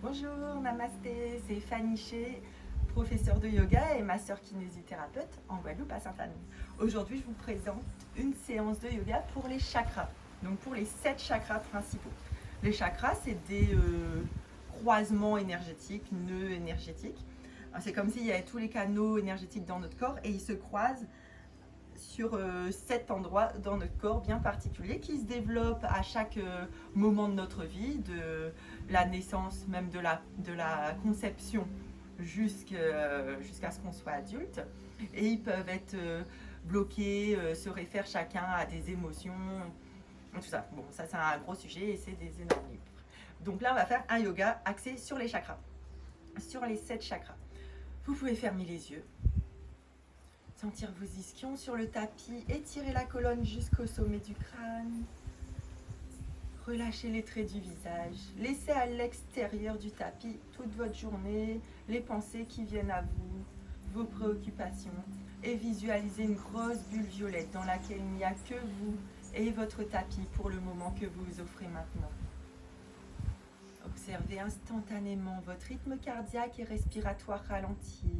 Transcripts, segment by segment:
Bonjour, namasté, c'est Fanny Ché, professeure de yoga et masseur kinésithérapeute en Guadeloupe à Sainte-Anne. Aujourd'hui, je vous présente une séance de yoga pour les chakras, donc pour les 7 chakras principaux. Les chakras, c'est des croisements énergétiques, nœuds énergétiques. C'est comme s'il y avait tous les canaux énergétiques dans notre corps et ils se croisent sur 7 endroits dans notre corps bien particuliers qui se développent à chaque moment de notre vie, de la naissance, même de la conception jusqu'à ce qu'on soit adulte. Et ils peuvent être bloqués, se réfèrent chacun à des émotions, tout ça. Bon, ça c'est un gros sujet et c'est des énormes livres. Donc là, on va faire un yoga axé sur les chakras, sur les 7 chakras. Vous pouvez fermer les yeux. Sentir vos ischions sur le tapis, étirer la colonne jusqu'au sommet du crâne. Relâchez les traits du visage. Laissez à l'extérieur du tapis toute votre journée, les pensées qui viennent à vous, vos préoccupations. Et visualisez une grosse bulle violette dans laquelle il n'y a que vous et votre tapis pour le moment que vous vous offrez maintenant. Observez instantanément votre rythme cardiaque et respiratoire ralentir.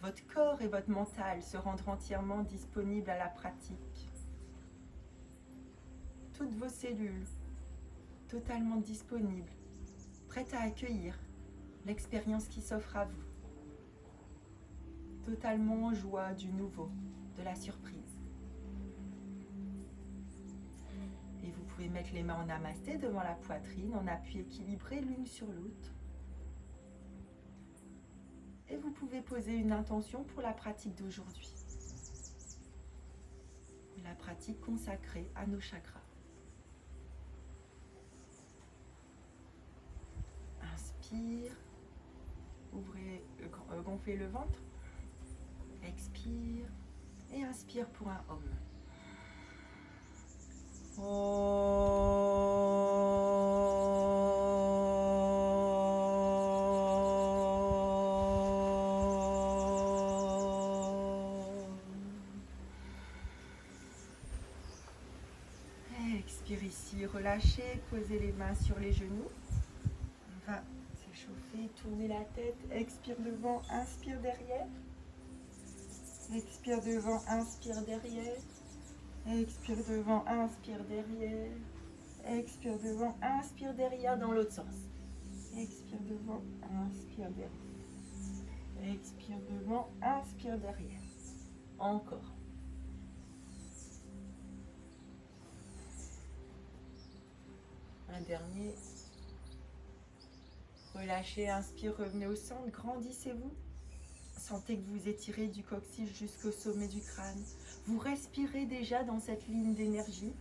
Votre corps et votre mental se rendre entièrement disponibles à la pratique. Toutes vos cellules totalement disponibles, prêtes à accueillir l'expérience qui s'offre à vous. Totalement en joie du nouveau, de la surprise. Et vous pouvez mettre les mains en namasté devant la poitrine, en appui équilibré l'une sur l'autre. Et vous pouvez poser une intention pour la pratique d'aujourd'hui. La pratique consacrée à nos chakras. Inspire, gonflez le ventre. Expire et inspire pour un Om. Expire ici, relâchez, posez les mains sur les genoux. On va s'échauffer, tourner la tête, expire devant, inspire derrière. Expire devant, inspire derrière. Expire devant, inspire derrière. Expire devant, inspire derrière dans l'autre sens. Expire devant, inspire derrière. Expire devant, inspire derrière. Encore. Un dernier. Relâchez, inspire, revenez au centre, grandissez-vous. Sentez que vous étirez du coccyx jusqu'au sommet du crâne. Vous respirez déjà dans cette ligne d'énergie.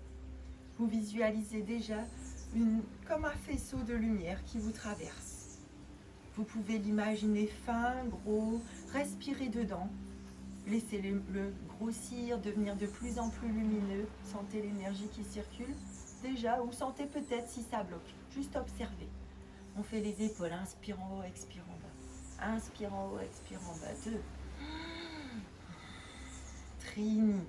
Vous visualisez déjà comme un faisceau de lumière qui vous traverse. Vous pouvez l'imaginer fin, gros, respirez dedans. Laissez-le grossir, devenir de plus en plus lumineux. Sentez l'énergie qui circule déjà ou sentez peut-être si ça bloque. Juste observez. On fait les épaules, inspire en haut, expire en bas. Inspire en haut, expire en bas. 2. Trini.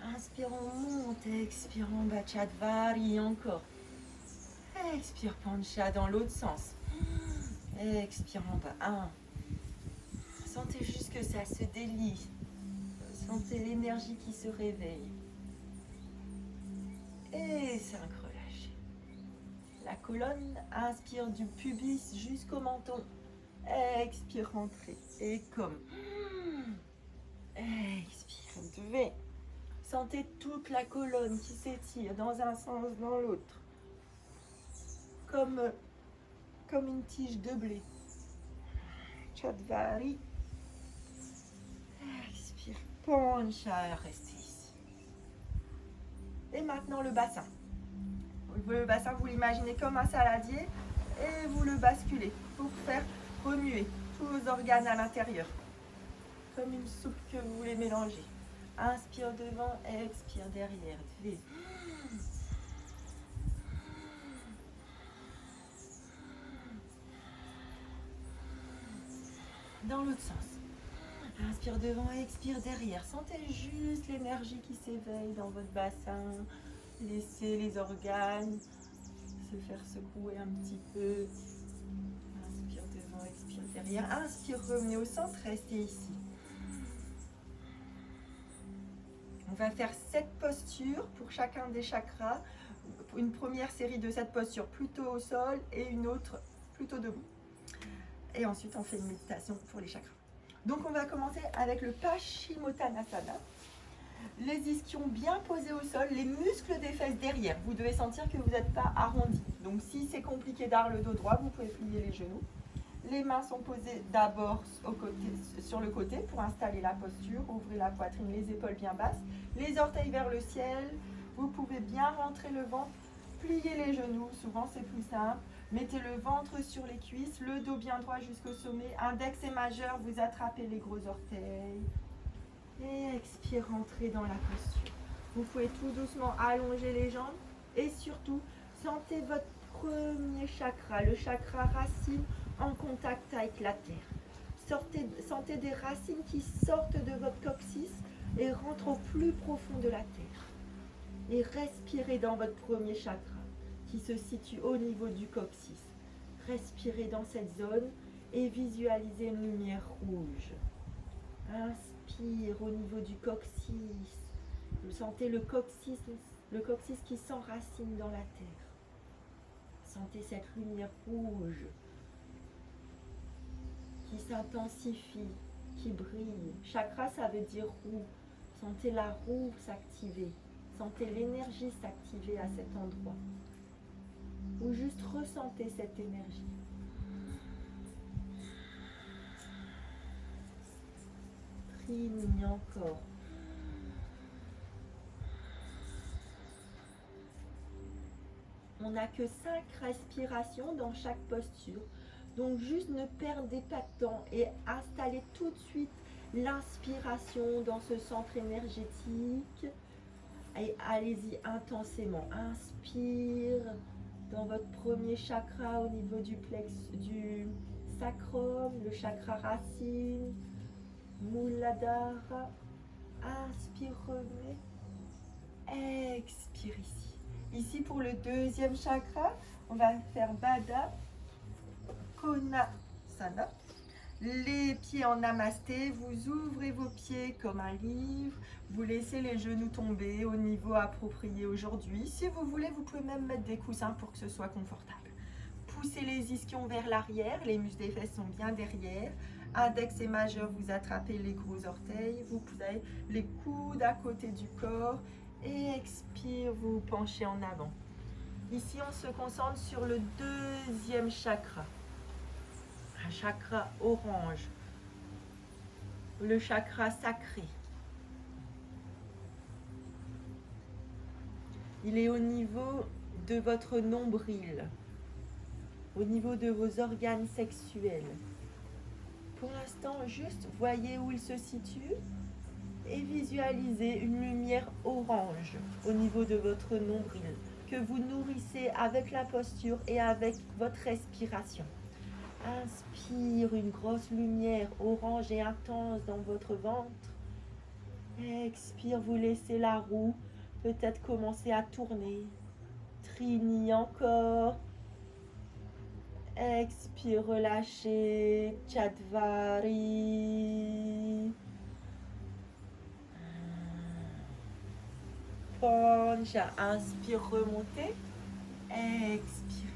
Inspire, on monte, expire en bas. Chadvari, encore. Expire, Pancha dans l'autre sens. Expire en bas. 1. Sentez juste que ça se délie. Sentez l'énergie qui se réveille. Et 5, relâchez. La colonne, inspire du pubis jusqu'au menton. Expire, rentrez. Et comme. Expire, 2. Sentez toute la colonne qui s'étire dans un sens, dans l'autre. Comme une tige de blé. Chadvari. Expire, Pancha, restez ici. Et maintenant le bassin. Le bassin, vous l'imaginez comme un saladier et vous le basculez pour faire remuer tous vos organes à l'intérieur. Comme une soupe que vous voulez mélanger. Inspire devant, expire derrière. Dans l'autre sens. Inspire devant, expire derrière. Sentez juste l'énergie qui s'éveille dans votre bassin. Laissez les organes se faire secouer un petit peu. derrière. Inspire, revenez au centre, restez ici. On va faire 7 postures pour chacun des chakras. Une première série de 7 postures plutôt au sol et une autre plutôt debout. Et ensuite, on fait une méditation pour les chakras. Donc, on va commencer avec le Paschimottanasana. Les ischions bien posés au sol, les muscles des fesses derrière. Vous devez sentir que vous n'êtes pas arrondi. Donc, si c'est compliqué d'avoir le dos droit, vous pouvez plier les genoux. Les mains sont posées d'abord sur le côté pour installer la posture. Ouvrez la poitrine, les épaules bien basses. Les orteils vers le ciel. Vous pouvez bien rentrer le ventre. Pliez les genoux, souvent c'est plus simple. Mettez le ventre sur les cuisses, le dos bien droit jusqu'au sommet. Index et majeur, vous attrapez les gros orteils. Et expire, rentrez dans la posture. Vous pouvez tout doucement allonger les jambes. Et surtout, sentez votre premier chakra, le chakra racine, en contact avec la terre. Sentez des racines qui sortent de votre coccyx et rentrent au plus profond de la terre. Et respirez dans votre premier chakra qui se situe au niveau du coccyx. Respirez dans cette zone et visualisez une lumière rouge. Inspire au niveau du coccyx. Vous sentez le coccyx qui s'enracine dans la terre. Sentez cette lumière rouge qui s'intensifie, qui brille. Chakra, ça veut dire roue. Sentez la roue s'activer. Sentez l'énergie s'activer à cet endroit. Ou juste ressentez cette énergie. Trini encore. On n'a que 5 respirations dans chaque posture. Donc juste ne perdez pas de temps et installez tout de suite l'inspiration dans ce centre énergétique. Et allez-y intensément. Inspire dans votre premier chakra au niveau du sacrum, le chakra racine, Muladhara. Inspire, revenez. Expire ici. Ici pour le deuxième chakra, on va faire Baddha Konasana. Les pieds en namasté, vous ouvrez vos pieds comme un livre, vous laissez les genoux tomber au niveau approprié aujourd'hui. Si vous voulez, vous pouvez même mettre des coussins pour que ce soit confortable. Poussez les ischions vers l'arrière, les muscles des fesses sont bien derrière. Index et majeur, vous attrapez les gros orteils, vous avez les coudes à côté du corps et expire, vous penchez en avant. Ici, on se concentre sur le deuxième chakra. Un chakra orange, le chakra sacré. Il est au niveau de votre nombril, au niveau de vos organes sexuels. Pour l'instant, juste voyez où il se situe et visualisez une lumière orange au niveau de votre nombril que vous nourrissez avec la posture et avec votre respiration. Inspire une grosse lumière orange et intense dans votre ventre. Expire, vous laissez la roue peut-être commencer à tourner. Trini encore. Expire, relâchez. Chatvari. Pancha. Inspire, remontez. Expire.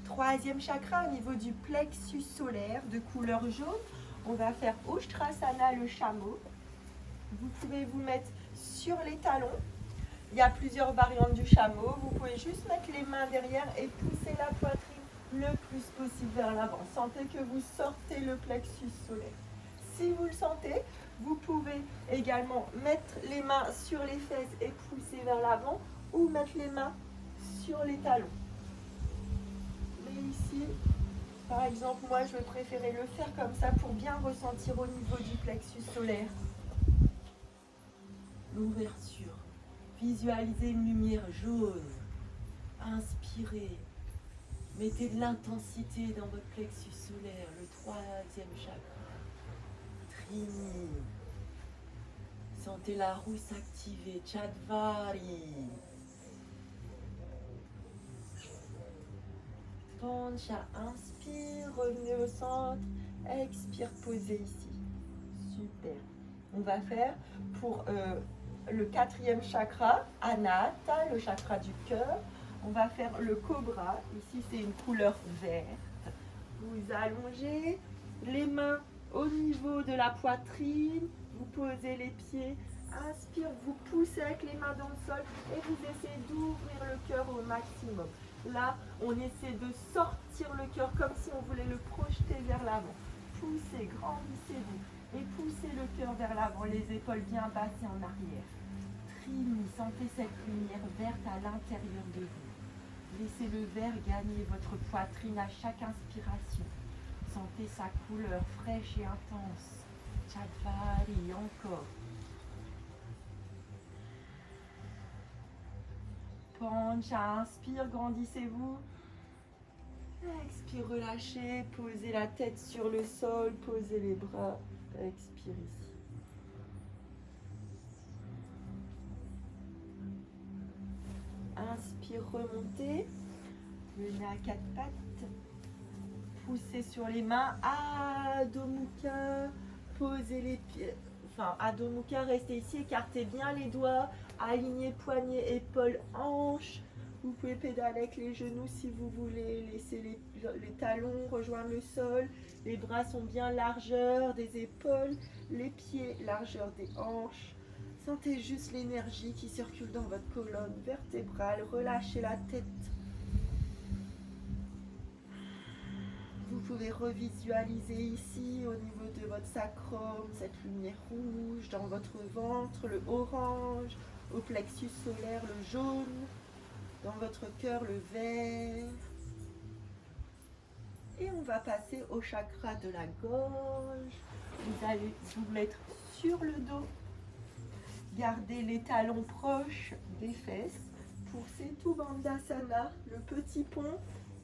Troisième chakra au niveau du plexus solaire de couleur jaune. On va faire Ushtrasana, le chameau. Vous pouvez vous mettre sur les talons. Il y a plusieurs variantes du chameau. Vous pouvez juste mettre les mains derrière et pousser la poitrine le plus possible vers l'avant. Sentez que vous sortez le plexus solaire. Si vous le sentez, vous pouvez également mettre les mains sur les fesses et pousser vers l'avant ou mettre les mains sur les talons. Ici, par exemple, moi je vais préférer le faire comme ça pour bien ressentir au niveau du plexus solaire l'ouverture. Visualisez une lumière jaune. Inspirez. Mettez de l'intensité dans votre plexus solaire, le troisième chakra. Trini. Sentez la roue s'activer. Chatvari. Pancha, inspire, revenez au centre. Expire, posez ici. Super. On va faire pour le quatrième chakra, Anahata, le chakra du cœur. On va faire le cobra. Ici, c'est une couleur verte. Vous allongez les mains au niveau de la poitrine. Vous posez les pieds. Inspire, vous poussez avec les mains dans le sol et vous essayez d'ouvrir le cœur au maximum. Là, on essaie de sortir le cœur comme si on voulait le projeter vers l'avant. Poussez, grandissez-vous et poussez le cœur vers l'avant, les épaules bien basses et en arrière. Trini, sentez cette lumière verte à l'intérieur de vous. Laissez le vert gagner votre poitrine à chaque inspiration. Sentez sa couleur fraîche et intense. Chadvari, encore. Pancha, inspire, grandissez-vous. Expire, relâchez, posez la tête sur le sol, posez les bras, expire ici. Inspire, remontez, le nez à quatre pattes, poussez sur les mains, Adho Mukha, posez les pieds, enfin Adho Mukha, restez ici, écartez bien les doigts, alignez poignets, épaules, hanches. Vous pouvez pédaler avec les genoux si vous voulez, laisser les talons rejoindre le sol. Les bras sont bien largeur des épaules, les pieds largeur des hanches. Sentez juste l'énergie qui circule dans votre colonne vertébrale. Relâchez la tête. Vous pouvez revisualiser ici au niveau de votre sacrum, cette lumière rouge dans votre ventre, le orange, au plexus solaire, le jaune. Dans votre cœur, le vert. Et on va passer au chakra de la gorge. Vous allez vous mettre sur le dos. Gardez les talons proches des fesses. Pour Setu Bandhasana, le petit pont.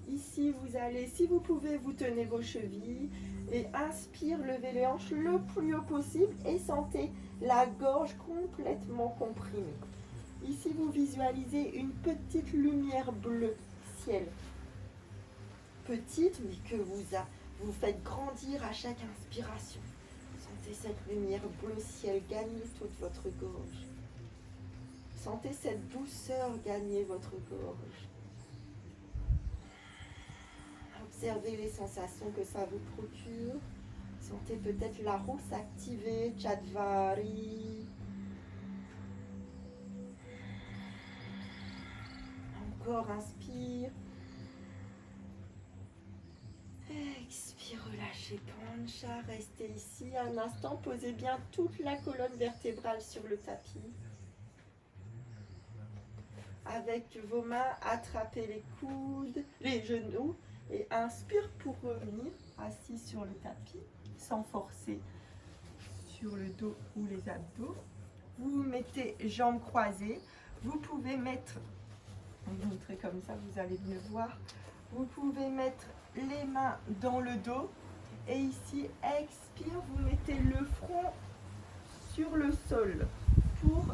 Ici, vous allez, si vous pouvez, vous tenez vos chevilles. Et inspire, levez les hanches le plus haut possible. Et sentez la gorge complètement comprimée. Ici, vous visualisez une petite lumière bleue, ciel. Petite, mais que vous faites grandir à chaque inspiration. Sentez cette lumière bleu ciel gagner toute votre gorge. Sentez cette douceur gagner votre gorge. Observez les sensations que ça vous procure. Sentez peut-être la roue s'activer, Chadvari. Encore, inspire. Expire, relâchez, Pancha. Restez ici un instant. Posez bien toute la colonne vertébrale sur le tapis. Avec vos mains, attrapez les coudes, les genoux. Et inspire pour revenir assis sur le tapis, sans forcer sur le dos ou les abdos. Vous mettez jambes croisées. Vous pouvez mettre... Je vais vous montrer comme ça, vous allez mieux voir. Vous pouvez mettre les mains dans le dos. Et ici, expire, vous mettez le front sur le sol. Pour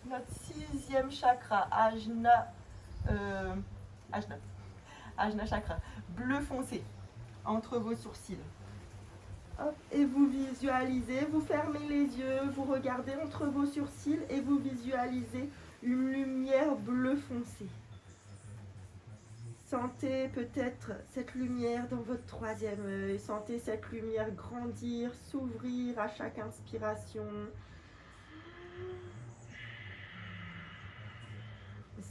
notre sixième chakra, Ajna chakra, bleu foncé, entre vos sourcils. Hop, et vous visualisez, vous fermez les yeux, vous regardez entre vos sourcils et vous visualisez une lumière bleu foncé. Sentez peut-être cette lumière dans votre troisième œil. Sentez cette lumière grandir, s'ouvrir à chaque inspiration.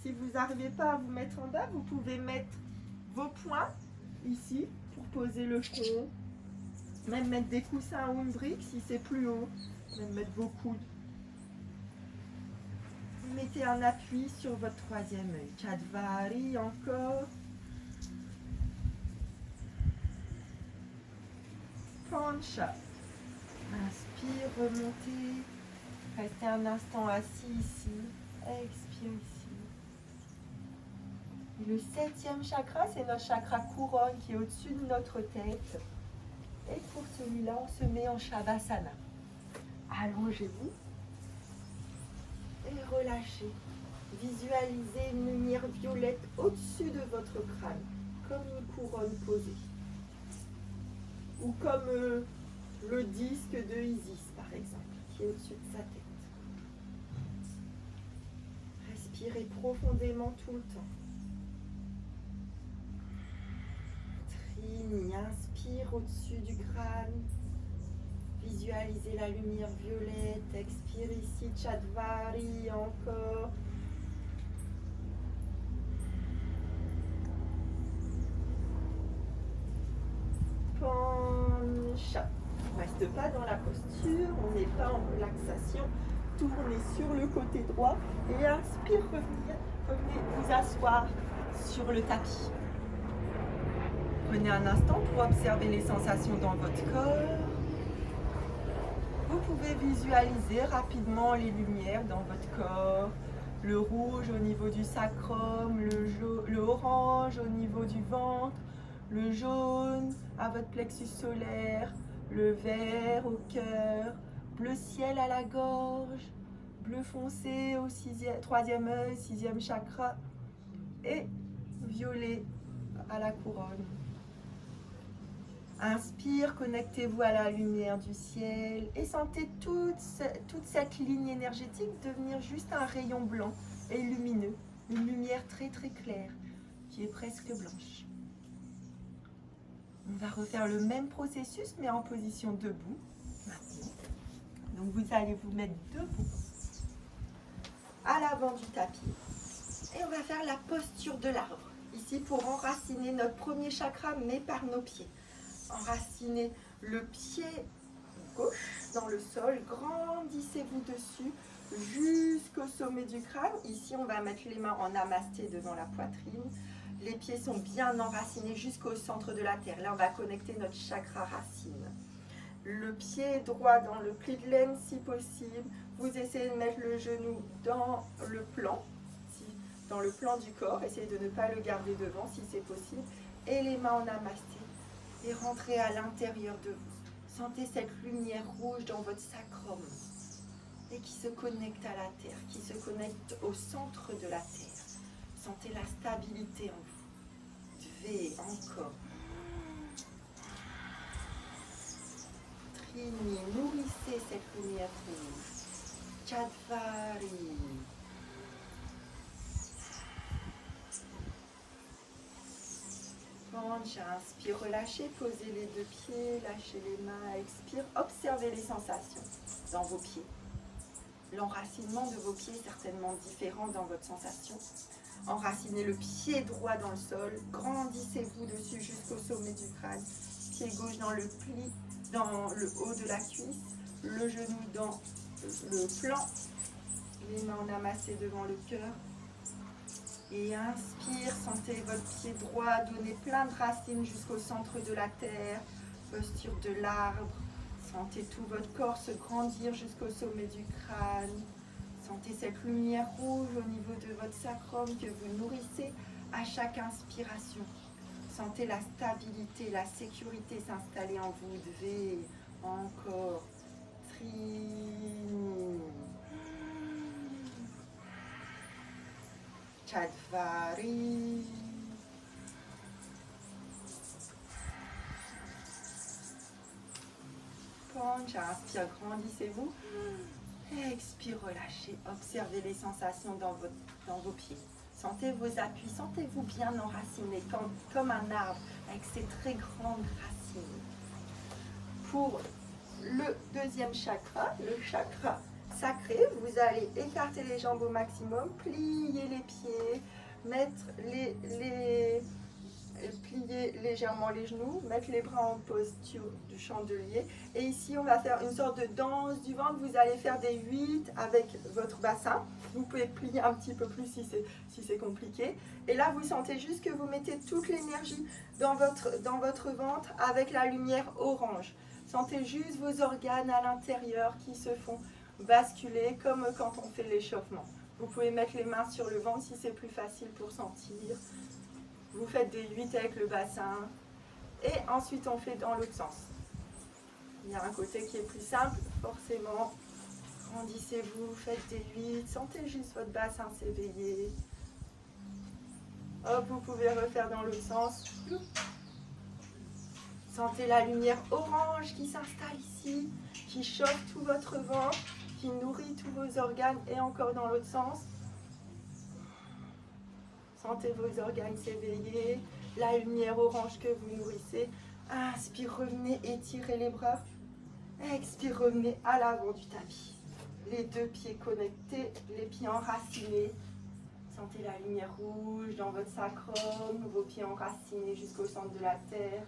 Si vous n'arrivez pas à vous mettre en bas, vous pouvez mettre vos poings ici pour poser le front. Même mettre des coussins ou une brique si c'est plus haut. Même mettre vos coudes. Mettez un appui sur votre troisième œil. Chadvari encore. Pancha. Inspire, remontez. Restez un instant assis ici. Expire ici. Et le septième chakra, c'est notre chakra couronne qui est au-dessus de notre tête. Et pour celui-là, on se met en Shavasana. Allongez-vous. Et relâchez. Visualisez une lumière violette au-dessus de votre crâne. comme une couronne posée. Ou comme le disque de Isis, par exemple, qui est au-dessus de sa tête. Respirez profondément tout le temps. Trini, inspire au-dessus du crâne. Visualisez la lumière violette. Expire ici, Chatvari, encore. Pancha. On ne reste pas dans la posture, on n'est pas en relaxation. Tournez sur le côté droit et inspire, revenez vous asseoir sur le tapis. Prenez un instant pour observer les sensations dans votre corps. Vous pouvez visualiser rapidement les lumières dans votre corps. Le rouge au niveau du sacrum, le orange au niveau du ventre, le jaune à votre plexus solaire, le vert au cœur, bleu ciel à la gorge, bleu foncé au troisième œil, sixième chakra et violet à la couronne. Inspire, connectez-vous à la lumière du ciel et sentez toute cette ligne énergétique devenir juste un rayon blanc et lumineux, une lumière très très claire qui est presque blanche. On va refaire le même processus mais en position debout maintenant. Donc vous allez vous mettre debout à l'avant du tapis et on va faire la posture de l'arbre. Ici pour enraciner notre premier chakra mais par nos pieds. Enracinez le pied gauche dans le sol, grandissez-vous dessus jusqu'au sommet du crâne. Ici, on va mettre les mains en namasté devant la poitrine. Les pieds sont bien enracinés jusqu'au centre de la terre. Là, on va connecter notre chakra racine. Le pied droit dans le pli de laine si possible. Vous essayez de mettre le genou dans le plan du corps. Essayez de ne pas le garder devant si c'est possible. Et les mains en namasté. Et rentrez à l'intérieur de vous. Sentez cette lumière rouge dans votre sacrum et qui se connecte à la terre, qui se connecte au centre de la terre. Sentez la stabilité en vous. Devez encore. Trini, nourrissez cette lumière rouge. Chatvari. Inspire, relâchez, posez les deux pieds, lâchez les mains, expire, observez les sensations dans vos pieds. L'enracinement de vos pieds est certainement différent dans votre sensation. Enracinez le pied droit dans le sol, grandissez-vous dessus jusqu'au sommet du crâne. Pied gauche dans le pli, dans le haut de la cuisse, le genou dans le flanc, les mains en amassé devant le cœur. Et inspire, sentez votre pied droit donner plein de racines jusqu'au centre de la terre, posture de l'arbre. Sentez tout votre corps se grandir jusqu'au sommet du crâne. Sentez cette lumière rouge au niveau de votre sacrum que vous nourrissez à chaque inspiration. Sentez la stabilité, la sécurité s'installer en vous. Devez encore. Trini. Chatvari. Pancha, inspire, grandissez-vous. Expire, relâchez. Observez les sensations dans vos pieds. Sentez vos appuis, sentez-vous bien enracinés comme un arbre avec ses très grandes racines. Pour le deuxième chakra, le chakra sacré, vous allez écarter les jambes au maximum, plier les pieds, mettre plier légèrement les genoux, mettre les bras en posture du chandelier. Et ici, on va faire une sorte de danse du ventre. Vous allez faire des 8 avec votre bassin. Vous pouvez plier un petit peu plus si c'est compliqué. Et là, vous sentez juste que vous mettez toute l'énergie dans votre ventre avec la lumière orange. Sentez juste vos organes à l'intérieur qui se font basculer comme quand on fait l'échauffement. Vous pouvez mettre les mains sur le ventre si c'est plus facile pour sentir. Vous faites des 8 avec le bassin. Et ensuite, on fait dans l'autre sens. Il y a un côté qui est plus simple, forcément. Grandissez-vous, faites des 8. Sentez juste votre bassin s'éveiller. Hop, vous pouvez refaire dans l'autre sens. Sentez la lumière orange qui s'installe ici, qui chauffe tout votre ventre, qui nourrit tous vos organes et encore dans l'autre sens. Sentez vos organes s'éveiller, la lumière orange que vous nourrissez. Inspire, revenez, étirez les bras. Expire, revenez à l'avant du tapis. Les deux pieds connectés, les pieds enracinés. Sentez la lumière rouge dans votre sacrum, vos pieds enracinés jusqu'au centre de la terre.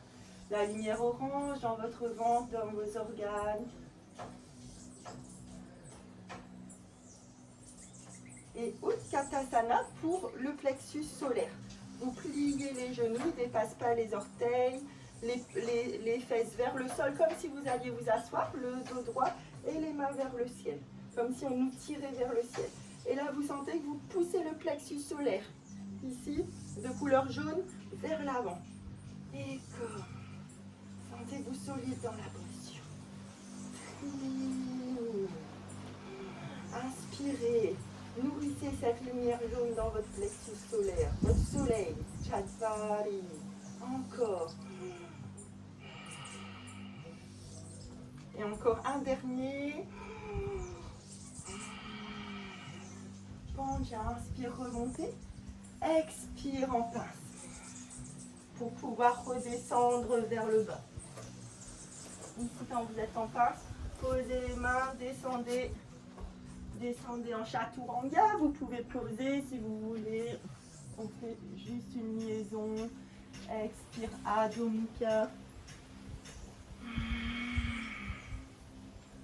La lumière orange dans votre ventre, dans vos organes. Et Utkatasana pour le plexus solaire. Vous pliez les genoux, ne dépassez pas les orteils, les fesses vers le sol, comme si vous alliez vous asseoir, le dos droit et les mains vers le ciel. Comme si on nous tirait vers le ciel. Et là, vous sentez que vous poussez le plexus solaire, ici, de couleur jaune, vers l'avant. Et comme. Sentez-vous solide dans la posture. Inspirez. Nourrissez cette lumière jaune dans votre plexus solaire, votre soleil. Chadvari. Encore. Et encore un dernier. Inspire, remontez. Expire en pince. Pour pouvoir redescendre vers le bas. Ici, quand vous êtes en pince, posez les mains, descendez. Descendez en chaturanga. Vous pouvez poser si vous voulez. On fait juste une liaison. Expire, Adho Mukha.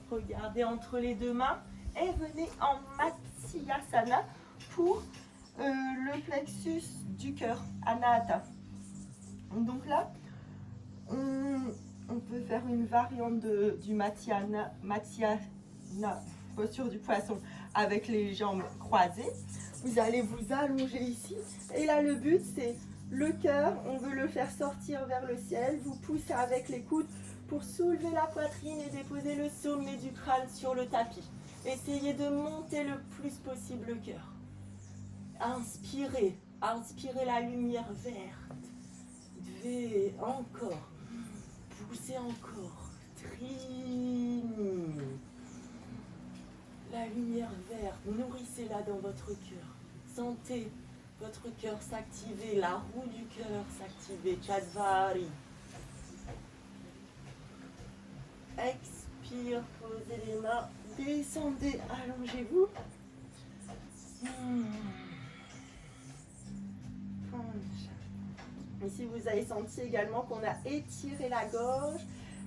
Regardez entre les deux mains. Et venez en Matsyasana pour le plexus du cœur, Anahata. Donc là, on peut faire une variante du Matsyasana, posture du poisson, avec les jambes croisées. Vous allez vous allonger ici. Et là, le but, c'est le cœur, on veut le faire sortir vers le ciel. Vous poussez avec les coudes pour soulever la poitrine et déposer le sommet du crâne sur le tapis. Essayez de monter le plus possible le cœur. Inspirez. Inspirez la lumière verte. Encore. Poussez encore. Trini. La lumière verte, nourrissez-la dans votre cœur. Sentez votre cœur s'activer, la roue du cœur s'activer. Chadvari. Expire, posez les mains. Descendez, allongez-vous. Ici, vous avez senti également qu'on a étiré la gorge.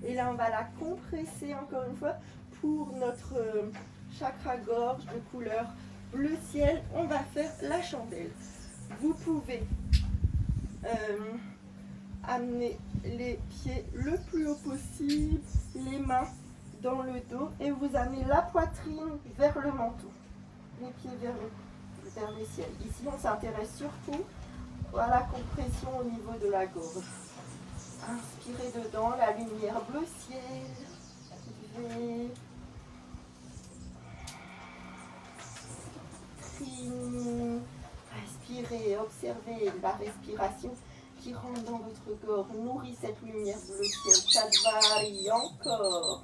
Et là, on va la compresser encore une fois pour notre chakra gorge de couleur bleu ciel. On va faire la chandelle. Vous pouvez amener les pieds le plus haut possible, les mains dans le dos et vous amenez la poitrine vers le menton, les pieds vers le ciel. Ici, on s'intéresse surtout à la compression au niveau de la gorge. Inspirez dedans la lumière bleu ciel. Respirez, observez la respiration qui rentre dans votre gorge. Nourrit cette lumière bleu ciel. Chadvari, encore.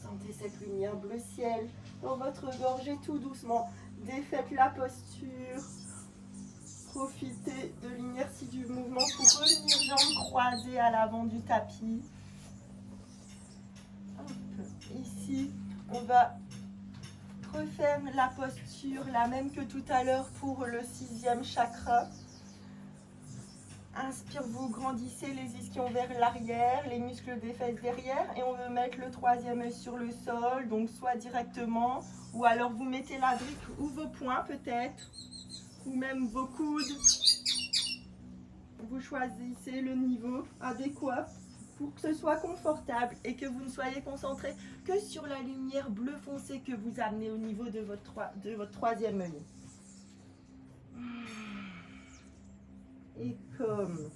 Sentez cette lumière bleu ciel dans votre gorge et tout doucement. Défaites la posture. Profitez de l'inertie du mouvement pour revenir jambes croisées à l'avant du tapis. Hop. Ici, on va refaire la posture, la même que tout à l'heure pour le 6e chakra. Inspire, vous grandissez les ischions vers l'arrière, les muscles des fesses derrière. Et on veut mettre le 3e œil sur le sol, donc soit directement, ou alors vous mettez la brique ou vos poings peut-être, ou même vos coudes. Vous choisissez le niveau adéquat pour que ce soit confortable et que vous ne soyez concentré que sur la lumière bleu foncé que vous amenez au niveau de votre 3e œil. Et comme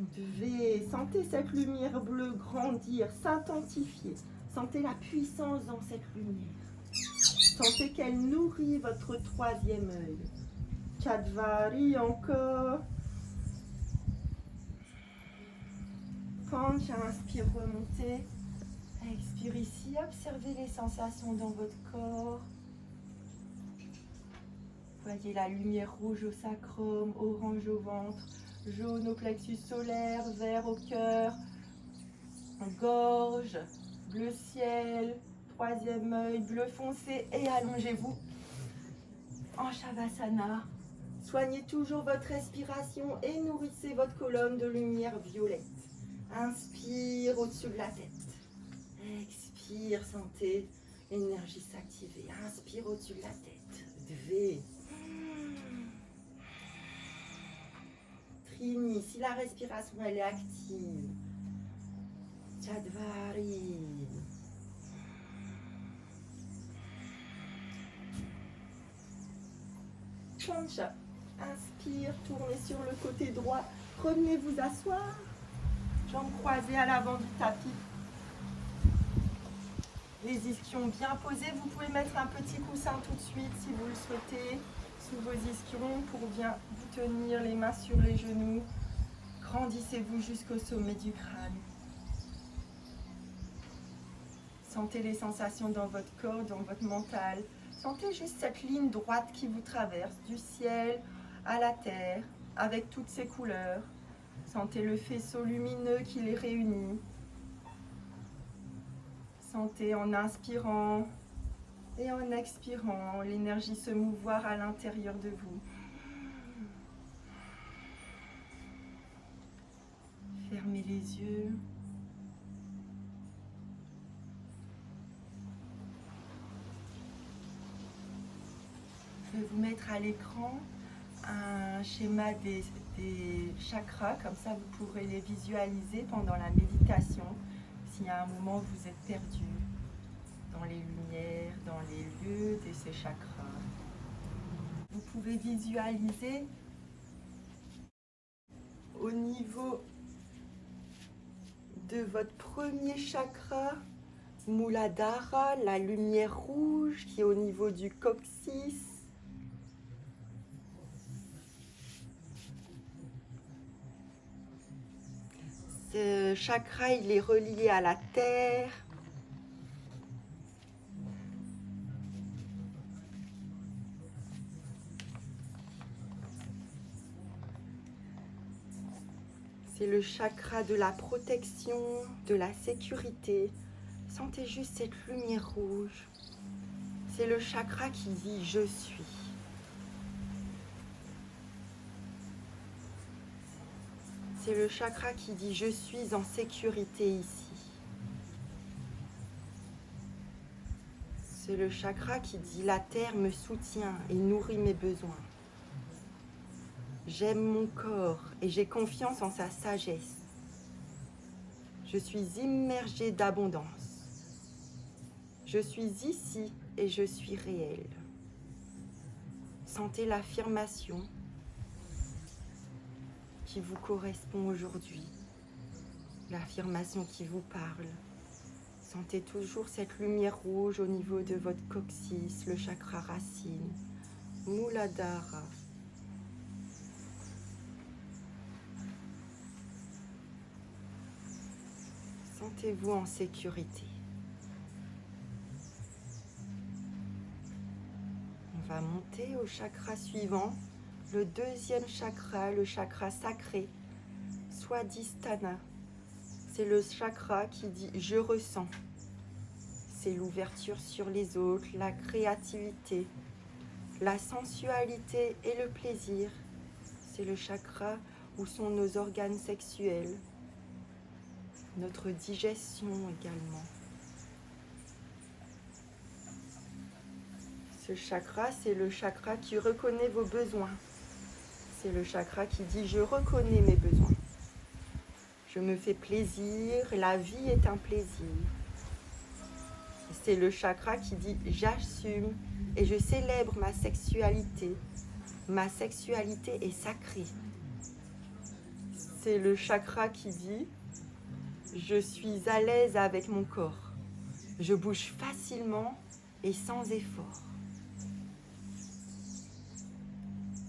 V. Sentez cette lumière bleue grandir, s'intensifier. Sentez la puissance dans cette lumière. Sentez qu'elle nourrit votre troisième œil. Chadvari encore. Pancha, inspire, remontez. Expire ici, observez les sensations dans votre corps. Voyez la lumière rouge au sacrum, orange au ventre, jaune au plexus solaire, vert au cœur, gorge, bleu ciel, troisième œil, bleu foncé et allongez-vous en Shavasana. Soignez toujours votre respiration et nourrissez votre colonne de lumière violette. Inspire au-dessus de la tête. Expire, sentez l'énergie s'activer. Inspire au-dessus de la tête. V. Trini, si la respiration elle est active. Chadvari. Chancha. Inspire, tournez sur le côté droit. Revenez vous asseoir. Jambes croisées à l'avant du tapis. Les ischions bien posés. Vous pouvez mettre un petit coussin tout de suite si vous le souhaitez sous vos ischions pour bien vous tenir les mains sur les genoux. Grandissez-vous jusqu'au sommet du crâne. Sentez les sensations dans votre corps, dans votre mental. Sentez juste cette ligne droite qui vous traverse du ciel à la terre avec toutes ses couleurs. Sentez le faisceau lumineux qui les réunit. Sentez en inspirant et en expirant l'énergie se mouvoir à l'intérieur de vous. Fermez les yeux. Je vais vous mettre à l'écran un schéma des chakras, comme ça vous pourrez les visualiser pendant la méditation. S'il y a un moment où vous êtes perdu dans les lumières, dans les lieux de ces chakras. Vous pouvez visualiser au niveau de votre premier chakra, Muladhara, la lumière rouge qui est au niveau du coccyx. Ce chakra, il est relié à la terre. C'est le chakra de la protection, de la sécurité. Sentez juste cette lumière rouge. C'est le chakra qui dit « je suis ». C'est le chakra qui dit « je suis en sécurité ici ». C'est le chakra qui dit « la terre me soutient et nourrit mes besoins ». J'aime mon corps et j'ai confiance en sa sagesse. Je suis immergée d'abondance. Je suis ici et je suis réel. Sentez l'affirmation qui vous correspond aujourd'hui, l'affirmation qui vous parle. Sentez toujours cette lumière rouge au niveau de votre coccyx, le chakra racine, Muladhara. Sentez-vous en sécurité. On va monter au chakra suivant, le deuxième chakra, le chakra sacré, Swadhisthana. C'est le chakra qui dit « je ressens ». C'est l'ouverture sur les autres, la créativité, la sensualité et le plaisir. C'est le chakra où sont nos organes sexuels, notre digestion également. Ce chakra, c'est le chakra qui reconnaît vos besoins. C'est le chakra qui dit « je reconnais mes besoins ». Je me fais plaisir, la vie est un plaisir. C'est le chakra qui dit « j'assume et je célèbre ma sexualité. Ma sexualité est sacrée ». C'est le chakra qui dit « Je suis à l'aise avec mon corps. Je bouge facilement et sans effort. »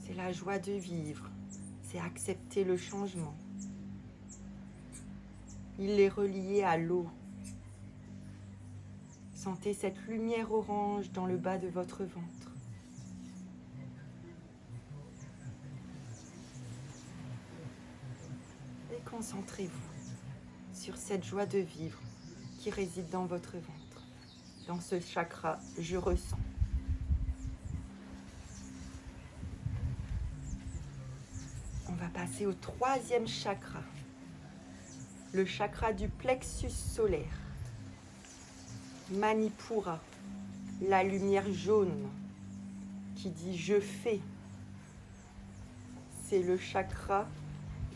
C'est la joie de vivre, c'est accepter le changement. Il est relié à l'eau. Sentez cette lumière orange dans le bas de votre ventre. Et concentrez-vous sur cette joie de vivre qui réside dans votre ventre. Dans ce chakra, je ressens. On va passer au troisième chakra, le chakra du plexus solaire. Manipura, la lumière jaune qui dit « je fais ». C'est le chakra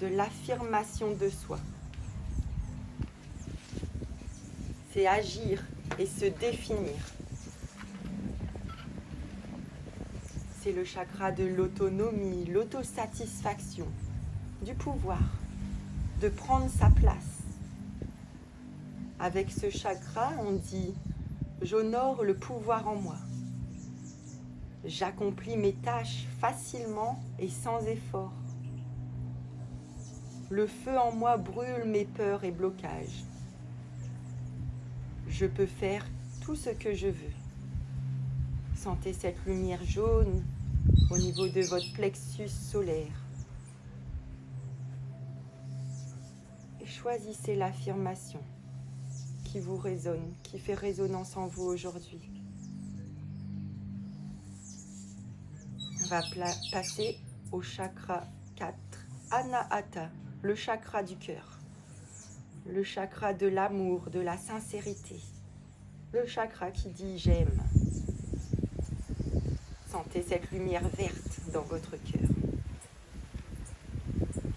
de l'affirmation de soi. C'est agir et se définir. C'est le chakra de l'autonomie, l'autosatisfaction, du pouvoir, de prendre sa place. Avec ce chakra, on dit « j'honore le pouvoir en moi ». J'accomplis mes tâches facilement et sans effort. Le feu en moi brûle mes peurs et blocages. Je peux faire tout ce que je veux. Sentez cette lumière jaune au niveau de votre plexus solaire. Et choisissez l'affirmation qui vous résonne, qui fait résonance en vous aujourd'hui. On va passer au chakra 4, Anahata, le chakra du cœur, le chakra de l'amour, de la sincérité, le chakra qui dit j'aime. Sentez cette lumière verte dans votre cœur.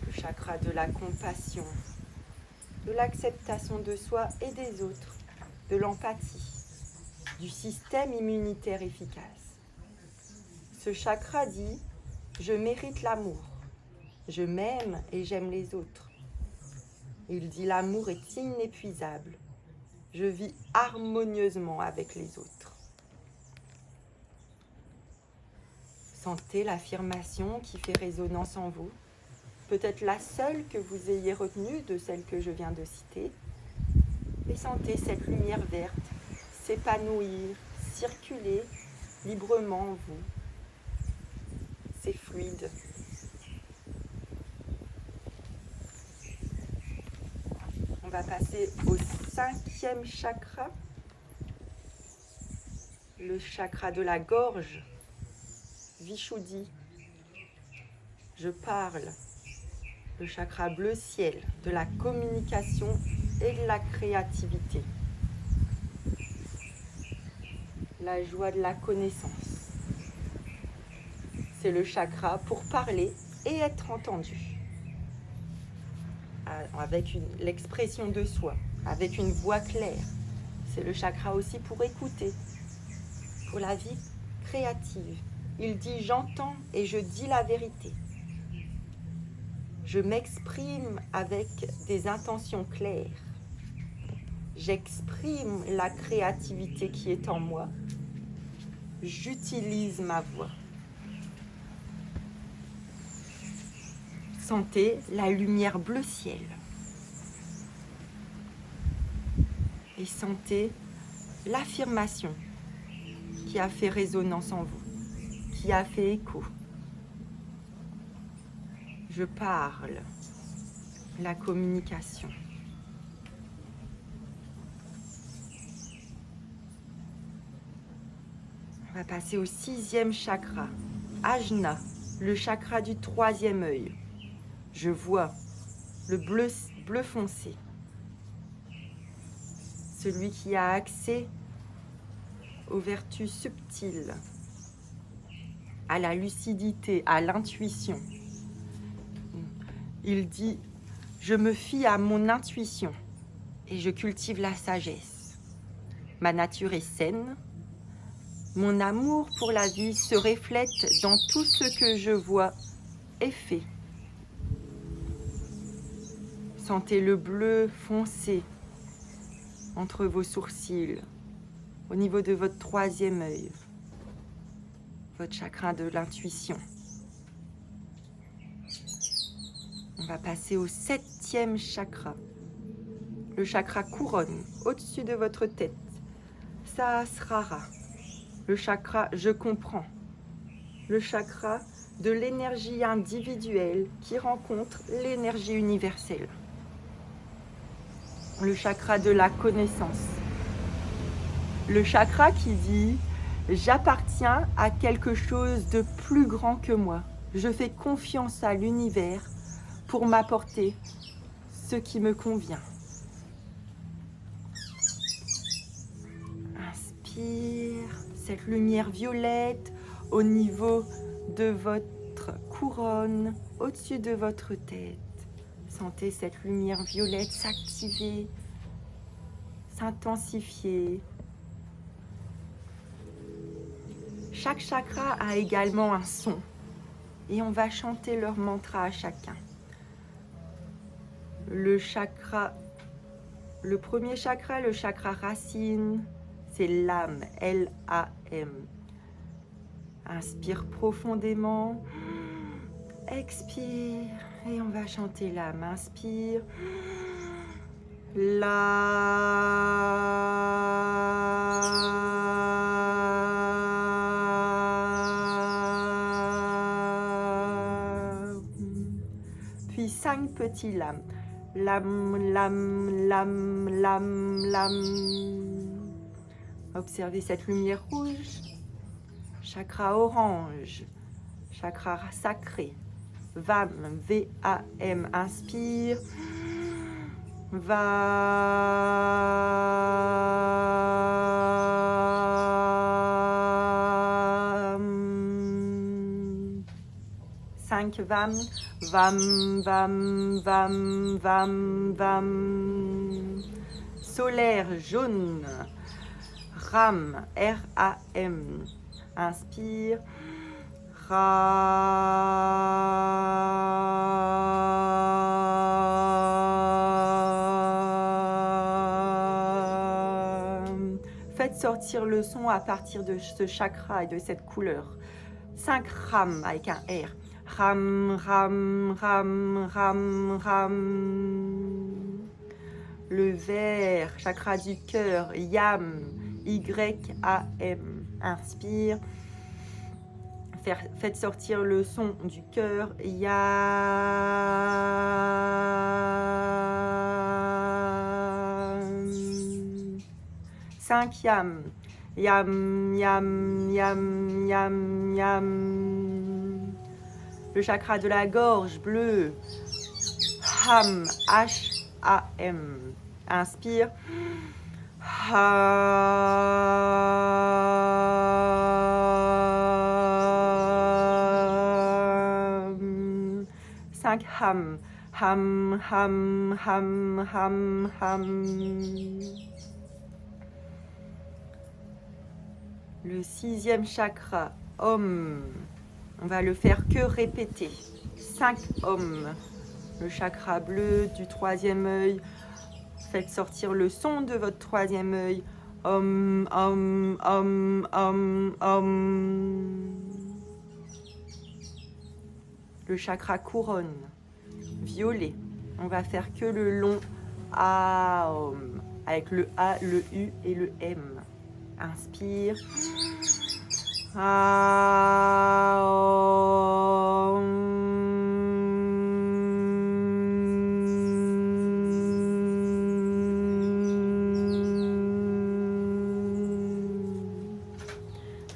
Le chakra de la compassion, de l'acceptation de soi et des autres, de l'empathie, du système immunitaire efficace. Ce chakra dit « je mérite l'amour, je m'aime et j'aime les autres ». Il dit « l'amour est inépuisable, je vis harmonieusement avec les autres ». Sentez l'affirmation qui fait résonance en vous, peut-être la seule que vous ayez retenue de celle que je viens de citer, et sentez cette lumière verte s'épanouir, circuler librement en vous. C'est fluide. On va passer au 5e chakra, le chakra de la gorge, Vishuddhi. Je parle, le chakra bleu ciel, de la communication et de la créativité. La joie de la connaissance. C'est le chakra pour parler et être entendu. Avec l'expression de soi, avec une voix claire. C'est le chakra aussi pour écouter, pour la vie créative. Il dit « j'entends et je dis la vérité ». Je m'exprime avec des intentions claires. J'exprime la créativité qui est en moi. J'utilise ma voix. Sentez la lumière bleu ciel. Et sentez l'affirmation qui a fait résonance en vous, qui a fait écho. Je parle, la communication. On va passer au 6e chakra, Ajna, le chakra du 3e œil. Je vois le bleu foncé. Celui qui a accès aux vertus subtiles, à la lucidité, à l'intuition. Il dit « je me fie à mon intuition et je cultive la sagesse. Ma nature est saine. Mon amour pour la vie se reflète dans tout ce que je vois et fais. Sentez le bleu foncé entre vos sourcils, au niveau de votre troisième œil, votre chakra de l'intuition. On va passer au septième chakra, le chakra couronne, au-dessus de votre tête. Sahasrara, le chakra je comprends, le chakra de l'énergie individuelle qui rencontre l'énergie universelle. Le chakra de la connaissance. Le chakra qui dit « J'appartiens à quelque chose de plus grand que moi. Je fais confiance à l'univers pour m'apporter ce qui me convient. » Inspire cette lumière violette au niveau de votre couronne, au-dessus de votre tête. Sentez cette lumière violette s'activer, s'intensifier. Chaque chakra a également un son et on va chanter leur mantra à chacun. Le premier chakra, le chakra racine, c'est l'âme, L-A-M. Inspire profondément, expire et on va chanter l'âme. Inspire, puis 5 petits lames. Lam, lam, lam, lam, lam. Observez cette lumière rouge. Chakra orange, chakra sacré. Vam, V-A-M, inspire. Vam. 5 vam, vam, vam, vam, vam, vam. Solaire jaune. Ram, R-A-M. Inspire. Ram. Faites sortir le son à partir de ce chakra et de cette couleur. 5 ram avec un R. Ram, ram, ram, ram, ram. Le vert, chakra du cœur, yam, Y-A-M. Inspire. Faites sortir le son du cœur. Yam. 5 yam. Yam, yam, yam, yam, yam. Le chakra de la gorge, bleu. Ham, H-A-M. Inspire. Ham. 5 ham. Ham, ham, ham, ham, ham. Le 6e chakra, Om. On va le faire que répéter. 5 Om. Le chakra bleu du 3e œil. Faites sortir le son de votre 3e œil. Om, om, om, om, om. Le chakra couronne, violet. On va faire que le long Aum, avec le A, le U et le M. Inspire.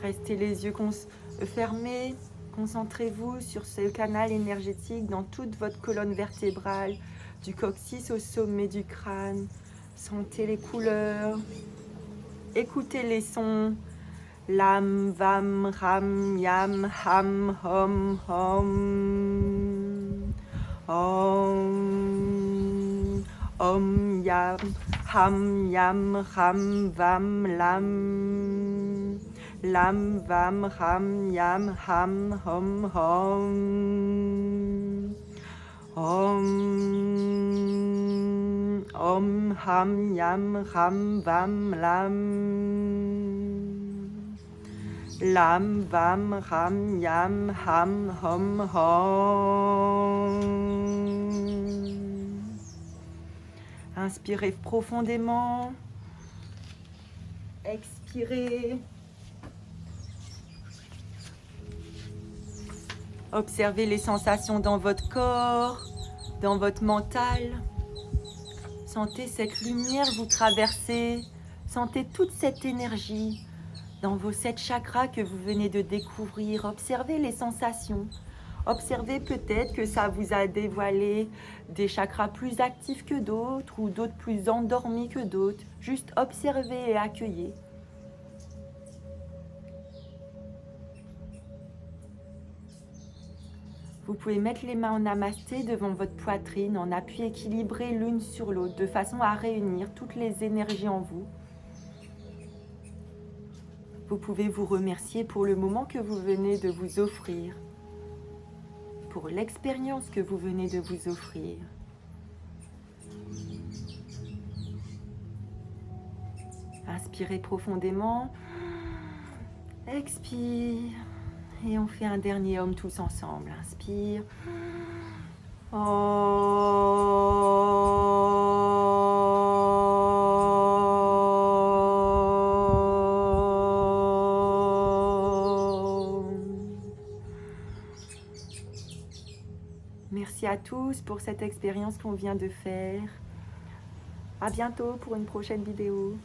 Restez les yeux fermés. Concentrez-vous sur ce canal énergétique dans toute votre colonne vertébrale, du coccyx au sommet du crâne. Sentez les couleurs. Écoutez les sons. Lam, vam, ram, yam, ham, hom, hom. Om, om, yam, ham, yam, ram, vam, lam. Lam, vam, ram, yam, ham, hom, hom. Om, Om, Ham, Yam, Ram, Vam, Lam. Lam, Vam, Ram, Yam, Ham, Hom, Hom. Inspirez profondément. Expirez. Observez les sensations dans votre corps, dans votre mental. Sentez cette lumière vous traverser. Sentez toute cette énergie dans vos 7 chakras que vous venez de découvrir. Observez les sensations. Observez peut-être que ça vous a dévoilé des chakras plus actifs que d'autres ou d'autres plus endormis que d'autres. Juste observez et accueillez. Vous pouvez mettre les mains en namasté devant votre poitrine en appui équilibré l'une sur l'autre de façon à réunir toutes les énergies en vous. Vous pouvez vous remercier pour le moment que vous venez de vous offrir, pour l'expérience que vous venez de vous offrir. Inspirez profondément, expire. Et on fait un dernier Om tous ensemble. Inspire. Merci à tous pour cette expérience qu'on vient de faire. À bientôt pour une prochaine vidéo.